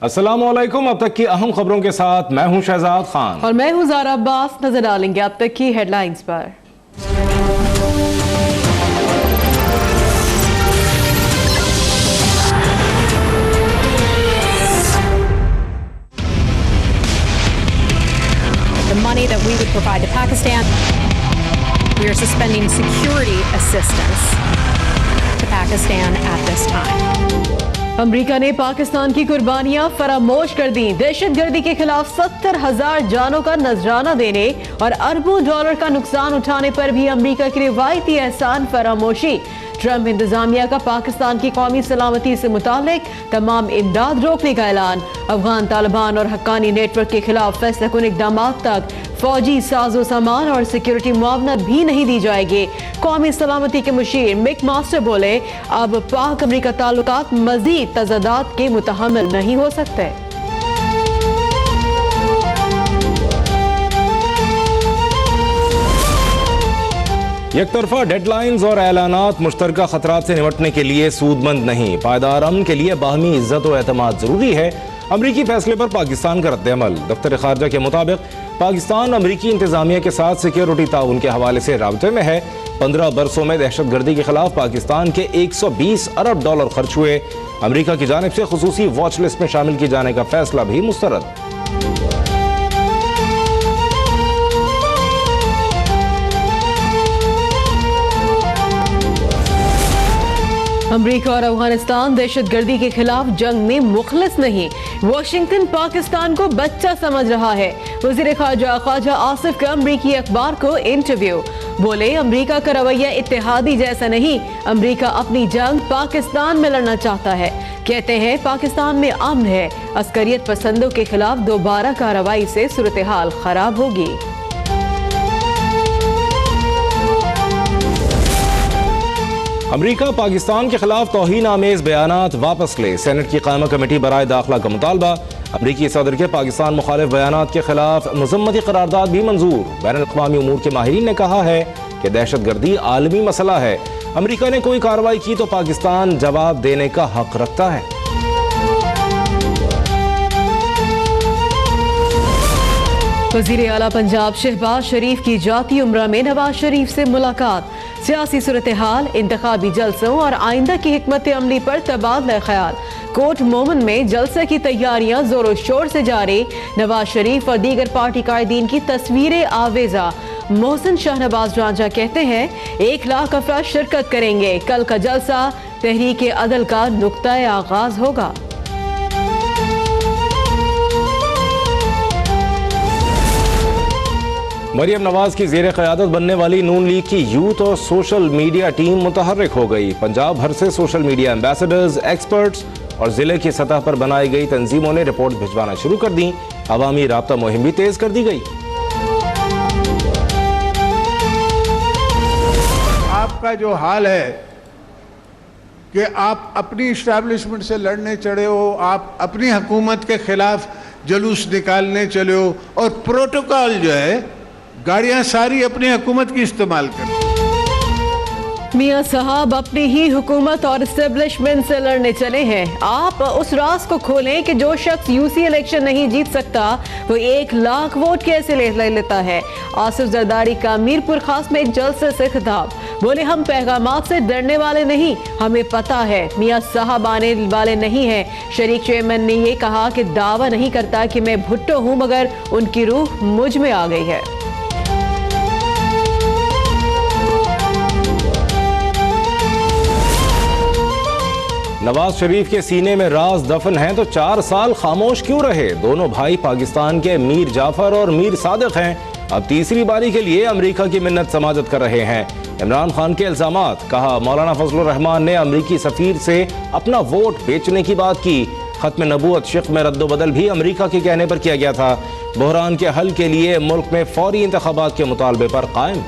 अस्सलामुअलैकुम। अब तक की अहम खबरों के साथ मैं हूं शहजाद खान और मैं हूं ज़ारा अब्बास। नजर डालेंगे अब तक की हेडलाइंस पर। The money that we would provide to Pakistan, we are suspending security assistance to Pakistan at this time. अमरीका ने पाकिस्तान की कुर्बानियां फरामोश कर दी। दहशतगर्दी के खिलाफ 70,000 जानों का नजराना देने और अरबों डॉलर का नुकसान उठाने पर भी अमरीका की रिवायती एहसान फरामोशी। ट्रंप इंतजामिया का पाकिस्तान की कौमी सलामती से मुतालिक तमाम इमदाद रोकने का ऐलान। अफगान तालिबान और हक्कानी नेटवर्क के खिलाफ फैसला कुन इक़दामात तक फौजी साजो सामान और सिक्योरिटी मुआवनत भी नहीं दी जाएगी। कौमी सलामती के मुशीर मिक मास्टर बोले, अब पाक अमरीका ताल्लुकात मजीद तज़ादात के मुतहम्मिल नहीं हो सकते। एकतरफा डेडलाइंस और ऐलानात मुश्तरका खतरात से निपटने के लिए सूदमंद नहीं। पायदार अमन के लिए बाहमी इज्जत और एतमाद जरूरी है। अमरीकी फैसले पर पाकिस्तान का रद्द-ए-अमल। दफ्तर खारजा के मुताबिक पाकिस्तान अमरीकी इंतजामिया के साथ सिक्योरिटी ताउन के हवाले से राब्ते में है। 15 बरसों में दहशतगर्दी के खिलाफ पाकिस्तान के 120 अरब डॉलर खर्च हुए। अमरीका की जानिब से खुसूसी वॉच लिस्ट में शामिल किए जाने का फैसला भी मुस्तरद। अमरीका और अफगानिस्तान दहशतगर्दी के खिलाफ जंग में मुखलिस नहीं। वाशिंगटन पाकिस्तान को बच्चा समझ रहा है। वज़ीर ख्वाजा आसिफ का अमरीकी अखबार को इंटरव्यू। बोले, अमरीका का रवैया इत्तेहादी जैसा नहीं। अमरीका अपनी जंग पाकिस्तान में लड़ना चाहता है। कहते हैं पाकिस्तान में अमन है। अस्करियत पसंदों के खिलाफ दोबारा कार्रवाई से सूरत हाल खराब होगी। अमरीका पाकिस्तान के खिलाफ तौहीन आमेज बयानात वापस ले। सेनेट की कायमा कमेटी बराए दाखिला का मुतालबा। अमरीकी सदर के पाकिस्तान मुखालिफ बयानात के खिलाफ मजम्मती करारदाद भी मंजूर। बैनुल-अक़वामी उमूर के माहिरीन ने कहा है कि दहशतगर्दी आलमी मसला है। अमरीका ने कोई कार्रवाई की तो पाकिस्तान जवाब देने का हक रखता है। वज़ीर आला पंजाब शहबाज शरीफ की जाती उम्रा में नवाज शरीफ से मुलाकात। सियासी सूरत हाल, इंतखाबी जलसों और आइंदा की हिकमत अमली पर तबादला ख्याल। कोट मोमन में जलसे की तैयारियां जोरों शोर से जारी। नवाज शरीफ और दीगर पार्टी कायदीन की तस्वीरें आवेजा। मोहसिन शाहनवाज रांझा कहते हैं 1 लाख अफराद शिरकत करेंगे। कल का जलसा तहरीक अदल का नुक्ता आगाज होगा। मरियम नवाज की ज़ेर क़यादत बनने वाली नून लीग की यूथ और सोशल मीडिया टीम मुतहर्रिक हो गई। पंजाब भर से सोशल मीडिया एम्बेसडर्स, एक्सपर्ट्स और ज़िले की सतह पर बनाई गई तंजीमों ने रिपोर्ट भिजवाना शुरू कर दी। अवामी राब्ता मुहिम भी तेज कर दी गई। आपका जो हाल है कि आप अपनी इस्टेब्लिशमेंट से लड़ने चढ़े हो, आप अपनी हुकूमत के खिलाफ जुलूस निकालने चले हो और प्रोटोकॉल जो है गाड़ियां सारी अपनी हुकूमत की इस्तेमाल कर। मियां साहब अपनी ही हुकूमत और एस्टेब्लिशमेंट से लड़ने चले हैं। आप उस राज को खोलें कि जो शख्स यूसी इलेक्शन नहीं जीत सकता वो 1 लाख वोट कैसे ले लेता है। आसिफ जरदारी का मीरपुर खास में एक जलसे से खिताब। बोले, हम पैगामात से डरने वाले नहीं, हमें पता है मियां साहब आने वाले नहीं हैं। शरीक चेयरमैन ने यह कहा कि दावा नहीं करता कि मैं भुट्टो हूं, मगर उनकी रूह मुझ में आ गई है। नवाज शरीफ के सीने में राज दफन है तो 4 साल खामोश क्यों रहे। दोनों भाई पाकिस्तान के मीर जाफर और मीर सादिक हैं। अब तीसरी बारी के लिए अमरीका की मिन्नत समाजत कर रहे हैं। इमरान खान के इल्जामात। कहा, मौलाना फजलुर रहमान ने अमरीकी सफीर से अपना वोट बेचने की बात की। खत्म नबूवत शिक में रद्दोबदल भी अमरीका के कहने पर किया गया था। बहरान के हल के लिए मुल्क में फौरी इंतखाबात के मुतालबे पर कायम।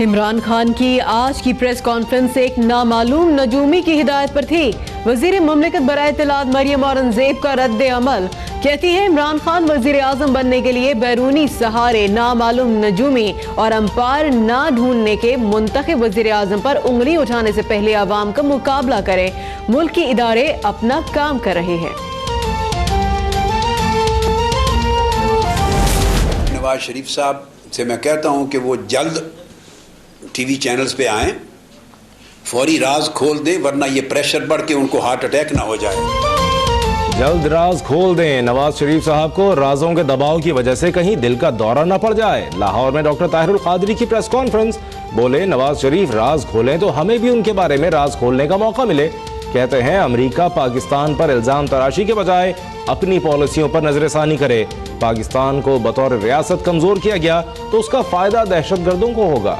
इमरान खान की आज की प्रेस कॉन्फ्रेंस एक नामालूम नजूमी की हिदायत पर थी। वजीर मुमलिकत बराए इत्तलात मरियम औरंगजेब का रद्द अमल। कहती है इमरान खान वजीर आजम बनने के लिए बैरूनी सहारे, नामालूम नजूमी और अंपायर ना ढूंढने के मुंतखब वजीर आजम पर उंगली उठाने से पहले आवाम का मुकाबला करें। मुल्क के इदारे अपना काम कर रहे हैं। नवाज शरीफ साहब से मैं कहता हूं कि वो जल्द टीवी चैनल्स पे आएं, फौरी राज खोल दें, वरना ये प्रेशर बढ़ के उनको हार्ट अटैक ना हो जाए। जल्द राज खोल दें, नवाज शरीफ साहब को राजों के दबाव की वजह से कहीं दिल का दौरा न पड़ जाए। लाहौर में डॉक्टर ताहिरुल कादरी की प्रेस कॉन्फ्रेंस, बोले नवाज शरीफ राज खोलें तो हमें भी उनके बारे में राज खोलने का मौका मिले। कहते हैं अमेरिका पाकिस्तान पर इल्जाम तराशी के बजाय अपनी पॉलिसियों पर नजरसानी करे। पाकिस्तान को बतौर रियासत कमजोर किया गया तो उसका फायदा दहशतगर्दों को होगा।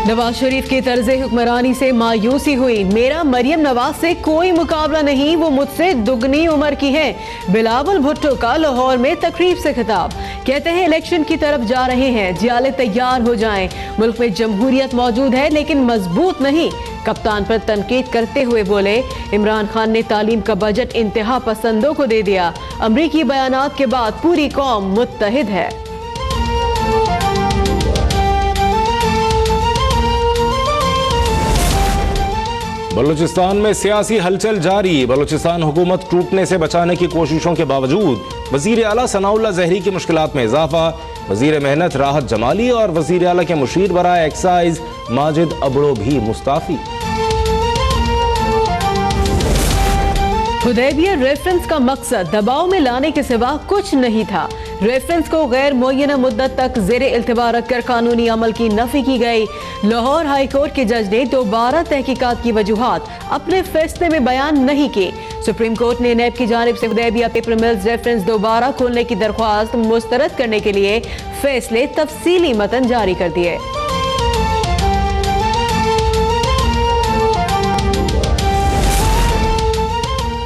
नवाज शरीफ की तर्ज हुक्मरानी से मायूसी हुई। मेरा मरियम नवाज से कोई मुकाबला नहीं, वो मुझसे दुगनी उम्र की है। बिलावल भुट्टो का लाहौर में तकरीब से खिताब। कहते हैं इलेक्शन की तरफ जा रहे हैं, जियाले तैयार हो जाएं। मुल्क में जमहूरियत मौजूद है लेकिन मजबूत नहीं। कप्तान पर तनकीद करते हुए बोले इमरान खान ने तालीम का बजट इंतहा पसंदों को दे दिया। अमरीकी बयानात के बाद पूरी कौम मुत्तहिद है। बलूचिस्तान में सियासी हलचल जारी। बलूचिस्तान हुकूमत टूटने से बचाने की कोशिशों के बावजूद वजीर आला सनाउल्लाह जहरी की मुश्किलात में इजाफा। वजीर मेहनत राहत जमाली और वजीर आला के मुशीर बराए एक्साइज माजिद अबड़ो भी मुस्ताफी। हुदैबिया रेफरेंस का मकसद दबाव में लाने के सिवा कुछ नहीं था। रेफरेंस को गैर मुय्यना मुद्दत तक ज़ेरे इल्तिवा रखकर कानूनी अमल की नफी की गई। लाहौर हाई कोर्ट के जज ने दोबारा तहकीकात की वजूहात अपने फैसले में बयान नहीं की। सुप्रीम कोर्ट ने नैब की जानिब से हुदैबिया पेपर मिल्स रेफरेंस दोबारा खोलने की दरख्वास्त मुस्तरद करने के लिए फैसले तफसीली मतन जारी कर दिए।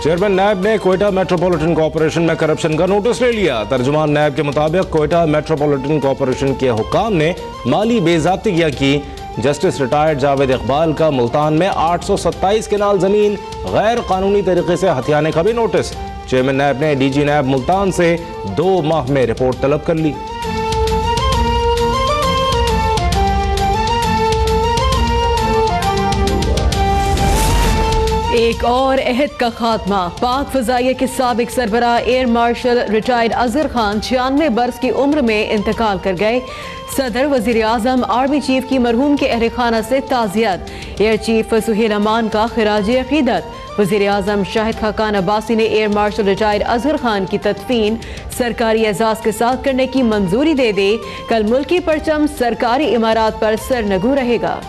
चेयरमैन नैब ने क्वेटा मेट्रोपॉलिटन कॉर्पोरेशन में करप्शन का नोटिस ले लिया। तर्जुमान नैब के मुताबिक क्वेटा मेट्रोपॉलिटन कॉर्पोरेशन के हुक्काम ने माली बेज़ाब्तियां की। जस्टिस रिटायर्ड जावेद इकबाल का मुल्तान में 827 केनाल जमीन गैर कानूनी तरीके से हथियाने का भी नोटिस। चेयरमैन नैब ने डीजी नैब मुल्तान से 2 माह में रिपोर्ट तलब कर ली। एक और अहद का खात्मा। पाक फजाइया के साबिक सरबराह air marshal retired Azhar Khan 96 बरस की उम्र में इंतकाल कर गए। सदर, वजीर आजम, आर्मी चीफ की मरहूम के अहल खाना से ताज़ियत। एयर चीफ सुहेल अमान का खिराज अकीदत। वजीर आजम शाहिद खाकान अब्बासी ने air marshal retired Azhar Khan की तदफीन सरकारी एजाज के साथ करने की मंजूरी दे दी। कल मुल्की परचम सरकारी इमारात पर सरनगू रहेगा।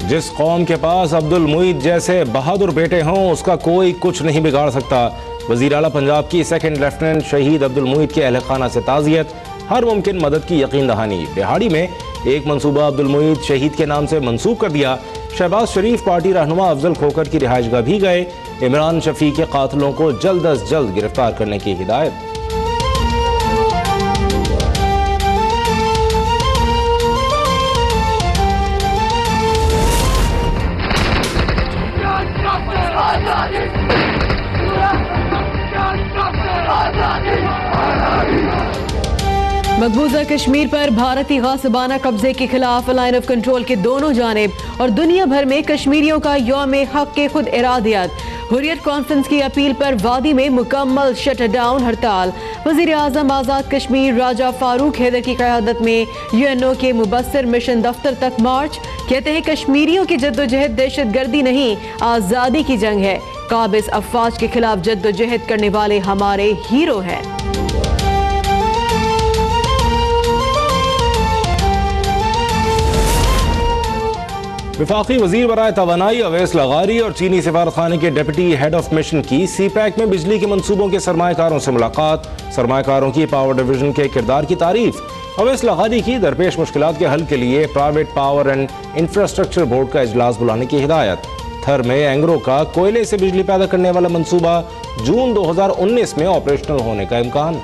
जिस कौम के पास अब्दुल मुईद जैसे बहादुर बेटे हों उसका कोई कुछ नहीं बिगाड़ सकता। वजीर आला पंजाब की सेकंड लेफ्टिनेंट शहीद अब्दुल मुईद के अहल खाना से ताज़ियत। हर मुमकिन मदद की यकीन दहानी। बिहाड़ी में एक मनसूबा अब्दुल मुईद शहीद के नाम से मंसूब कर दिया। शहबाज शरीफ पार्टी रहनुमा अफजल खोकर की रिहाइशगाह भी गए। इमरान शफी के कातिलों को जल्द अज जल्द गिरफ्तार करने की हिदायत। मकबूजा कश्मीर पर भारतीय गासिबाना कब्जे के खिलाफ लाइन ऑफ कंट्रोल के दोनों जानिब और दुनिया भर में कश्मीरियों का यौम हक के खुद इरादियत। हुर्रियत कॉन्फ्रेंस की अपील पर वादी में मुकम्मल शटडाउन हड़ताल। वजीर आजम आज़ाद कश्मीर राजा फारूक हैदर की क़यादत में UNO के मुबस्सिर मिशन दफ्तर तक मार्च। कहते हैं कश्मीरियों की जद्दोजहद दहशत गर्दी नहीं, आज़ादी की जंग है। काबिज अफवाज के खिलाफ जद्दोजहद करने वाले हमारे हीरो हैं। वफाकी वजीर बराए तवानाई अवैस लगारी और चीनी सफारतखाने के डिप्टी हेड ऑफ मिशन की CPEC में बिजली के मंसूबों के सरमाएकारों से मुलाकात। सरमाएकारों की पावर डिवीजन के किरदार की तारीफ। अवैस लगारी की दरपेश मुश्किलात के हल के लिए private power and infrastructure board का इजलास बुलाने की हिदायत। थर में एंग्रो का कोयले से बिजली पैदा करने वाला मंसूबा जून 2019 में ऑपरेशनल होने का इम्कान।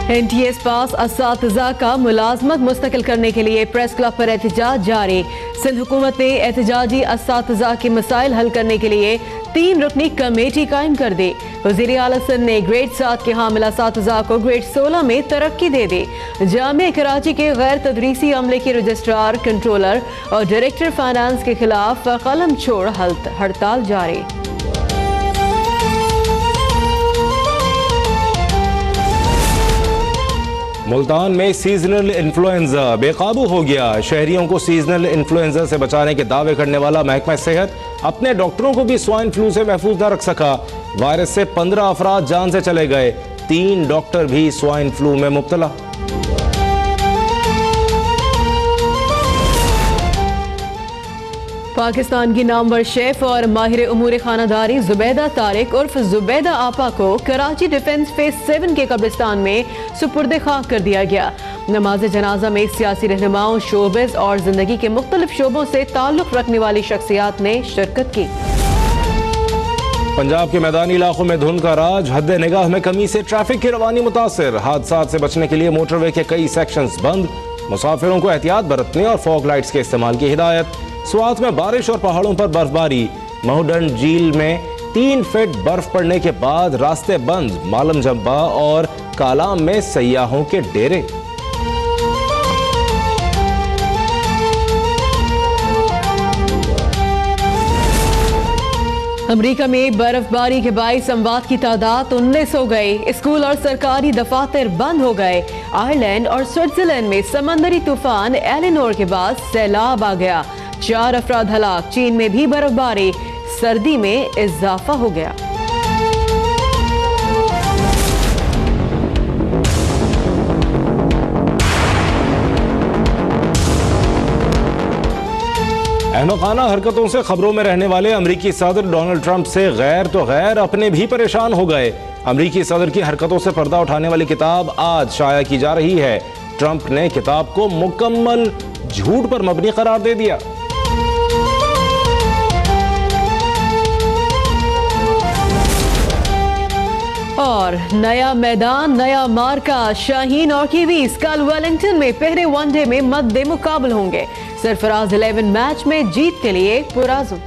NTS पास असातिज़ा का मुलाजमत मुस्तकिल करने के लिए प्रेस क्लब पर एहतजाज जारी। सिंध हुकूमत ने एहतजाजी असातिज़ा के मसाइल हल करने के लिए 3 रुकनी कमेटी कायम कर दी। वज़ीर आला सिंध ने ग्रेड 7 के हामिल असातिज़ा को ग्रेड 16 में तरक्की दे दी। जामिया कराची के गैर तदरीसी अमले के रजिस्ट्रार, कंट्रोलर और डायरेक्टर फाइनेंस के खिलाफ कलम छोड़ हड़ताल जारी। मुल्तान में सीजनल इन्फ्लुएंजा बेकाबू हो गया। शहरियों को सीजनल इन्फ्लुएंजा से बचाने के दावे करने वाला महकमा सेहत अपने डॉक्टरों को भी स्वाइन फ्लू से महफूज न रख सका। वायरस से 15 अफराद जान से चले गए, 3 डॉक्टर भी स्वाइन फ्लू में मुब्तला। पाकिस्तान की नामवर शेफ और माहिर उमूर खानादारी जुबैदा तारिक उर्फ जुबैदा आपा को कराची डिफेंस फेज 7 के कब्रिस्तान में सुपुर्द खाक कर दिया गया। नमाज जनाजा में सियासी रहनुमाओं, शोबिस और जिंदगी के मुख्तलिफ शोबों से ताल्लुक रखने वाली शख्सियात ने शिरकत की। पंजाब के मैदानी इलाकों में धुंध का राज, हद निगाह में कमी से ट्रैफिक की रवानी मुतासिर। हादसात से बचने के लिए मोटरवे के कई सेक्शंस बंद। मुसाफिरों को एहतियात बरतने और फॉग लाइट्स के इस्तेमाल की हिदायत। स्वात में बारिश और पहाड़ों पर बर्फबारी। महूडन झील में 3 फीट बर्फ पड़ने के बाद रास्ते बंद। मालम जब्बा और कालाम में सयाहों के डेरे। अमेरिका में बर्फबारी के बाइस अमवात की तादाद 19 हो गई। स्कूल और सरकारी दफातर बंद हो गए। आयरलैंड और स्विट्जरलैंड में समंदरी तूफान एलेनोर के बाद सैलाब आ गया। 4 अफराद हलाक। चीन में भी बर्फबारी, सर्दी में इजाफा हो गया। अहमकाना हरकतों से खबरों में रहने वाले अमरीकी सदर डोनाल्ड ट्रंप से गैर तो गैर अपने भी परेशान हो गए। अमरीकी सदर की हरकतों से पर्दा उठाने वाली किताब आज शाया की जा रही है। ट्रंप ने किताब को मुकम्मल झूठ पर मबनी करार दे दिया। और नया मैदान, नया मार्का। शाहीन और कीवीज कल वेलिंगटन में पहले वनडे में मद्दे मुकाबल होंगे। सरफराज 11 मैच में जीत के लिए पुराज़ुम।